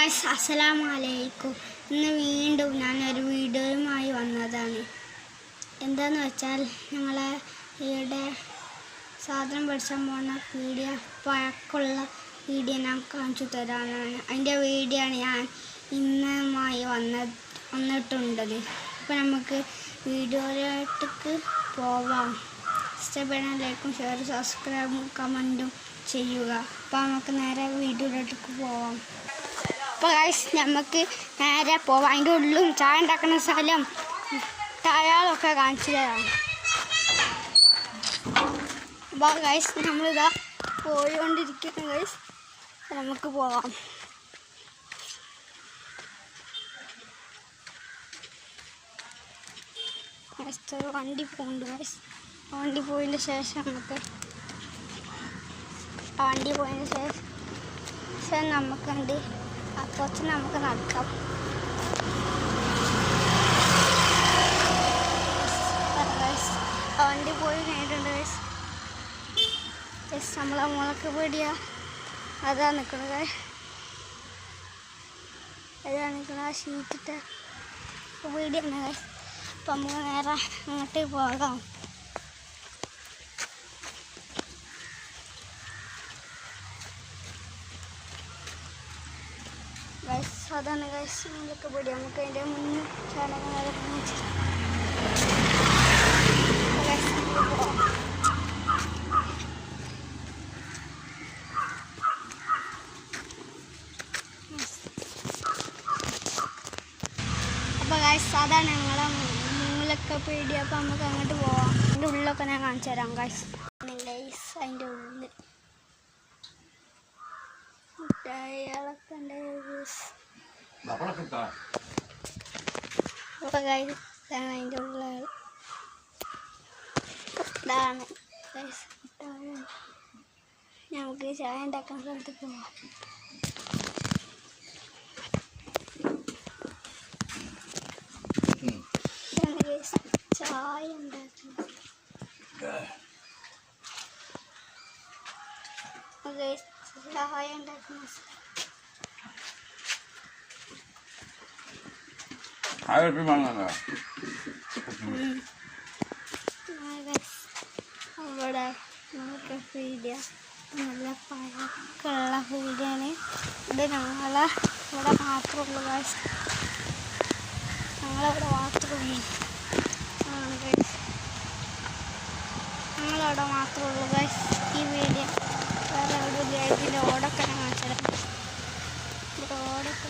Guys അസ്സലാമു അലൈക്കും. ഇന്ന് വീണ്ടും ഞാനൊരു വീഡിയോയുമായി വന്നതാണ്. എന്താണെന്ന് വെച്ചാൽ ഞങ്ങളെ ഇവിടെ സാധനം പഠിച്ചാൻ പോകുന്ന വീഡിയോ പഴക്കമുള്ള വീഡിയോ ഞാൻ കാണിച്ചു തരാനാണ്. അതിൻ്റെ വീഡിയോ ആണ് ഞാൻ ഇന്നുമായി വന്നിട്ടുണ്ടത്. അപ്പോൾ നമുക്ക് വീഡിയോയിലേക്ക് പോവാം. ഇഷ്ടപ്പെടുന്ന ലൈക്കും ഷെയർ സബ്സ്ക്രൈബും കമൻറ്റും ചെയ്യുക. അപ്പോൾ നമുക്ക് നേരെ വീഡിയോയിലേക്ക് പോവാം. അപ്പോൾ ഗൈസ് നമുക്ക് നേരെ പോവാം. അതിൻ്റെ ഉള്ളിലും ചായ ഉണ്ടാക്കുന്ന സ്ഥലം ടയാളൊക്കെ കാണിച്ചു തരാം. അപ്പോൾ ഗൈസ് നമ്മളിതാ പോയിക്കൊണ്ടിരിക്കുന്നു ഗൈസ്. നമുക്ക് പോവാം. വണ്ടി പോകുന്നുണ്ട് ഗൈസ്. വണ്ടി പോയതിന് ശേഷം നമുക്ക് നമുക്കുണ്ട് കുറച്ച് നമുക്ക് നടക്കാം. വണ്ടി പോയി കഴിഞ്ഞിട്ടുണ്ട് ഗൈസ്. നമ്മളെ മുളക്ക് പേടിയാ അതാ നിൽക്കുന്നത്. ആ ഷീറ്റിട്ട പേടിയാണ് ഗൈസ്. അപ്പം നമുക്ക് നേരെ അങ്ങോട്ട് പോകാം. ഗൈസ് അതാണ് ഗൈസ് മുളക്ക് പേടി. നമുക്ക് അതിൻ്റെ മുന്നിൽ ചടങ്ങ് അപ്പോൾ ഗൈസ് അതാണ് ഞങ്ങളെ മുന്നിലൊക്കെ പേടി. അപ്പോൾ നമുക്ക് അങ്ങോട്ട് പോവാം. അതിൻ്റെ ഉള്ളിലൊക്കെ ഞാൻ കാണിച്ചു തരാം ഗൈസ്. ഗൈസ് അതിൻ്റെ ഉള്ളിൽ മുട്ടായികളൊക്കെ ഉണ്ട് ഗൈസ്. അപ്പോൾ ഗൈസ് ഇതാണ് അതിൻ്റെ ഉള്ളിൽ. ഇതാണ് ഗൈസ് മുട്ടായി. നമുക്ക് ചായ ഉണ്ടാക്കാൻ സ്ഥലത്ത് പോവാം. ചായ ഉണ്ടാക്കുന്നത് ചായ ഉണ്ടാക്കുന്ന അവിടെ നമുക്ക് പീടിയ നല്ല പഴക്കമുള്ള പീടിയാണ്. ഇത് ഞങ്ങളെ ഇവിടെ മാത്രമുള്ളൂ ഗൈസ്. ഞങ്ങളവിടെ മാത്രമുള്ളൂ ഞങ്ങളവിടെ മാത്രമുള്ളൂ ഗൈസ് ഈ വീഡിയോ. വേറെ എവിടെ ഇതിൻ്റെ ഓടൊക്കെ ഞാൻ കാണിച്ചത്. ഓടൊക്കെ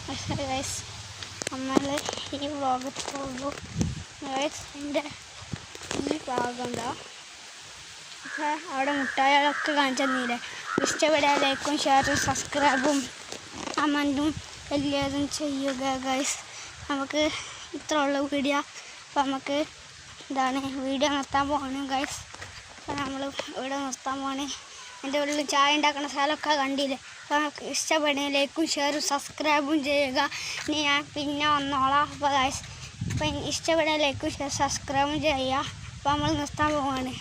പക്ഷേ ഗൈസ് നമ്മൾ ഈ വ്ളോഗത്തുള്ളൂ ഗൈസ്. എൻ്റെ ഈ ഭാഗം എന്താ പക്ഷേ അവിടെ മുട്ടായികളൊക്കെ കാണിച്ചു തന്നില്ലേ. ഇഷ്ടപ്പെടാൻ ലൈക്കും ഷെയറും സബ്സ്ക്രൈബും കമൻറ്റും വലിയതും ചെയ്യുക ഗൈസ്. നമുക്ക് ഇത്ര ഉള്ള വീഡിയോ. അപ്പോൾ നമുക്ക് എന്താണ് വീഡിയോ നിർത്താൻ പോകണം ഗൈസ്. അപ്പോൾ നമ്മൾ ഇവിടെ നിർത്താൻ പോകണേ. എൻ്റെ ഉള്ളിൽ ചായ ഉണ്ടാക്കുന്ന സ്ഥലമൊക്കെ കണ്ടില്ലേ. അപ്പോൾ നമുക്ക് ഇഷ്ടപ്പെടുന്ന ലൈക്കും ഷെയറും സബ്സ്ക്രൈബും ചെയ്യുക. ഇനി ഞാൻ പിന്നെ വന്നോളാം. അപ്പോൾ ഗൈസ് ഇപ്പം ഇഷ്ടപ്പെടുന്ന ലൈക്കും ഷെയർ സബ്സ്ക്രൈബും ചെയ്യുക. അപ്പോൾ നമ്മൾ നിർത്താൻ പോവുകയാണ്.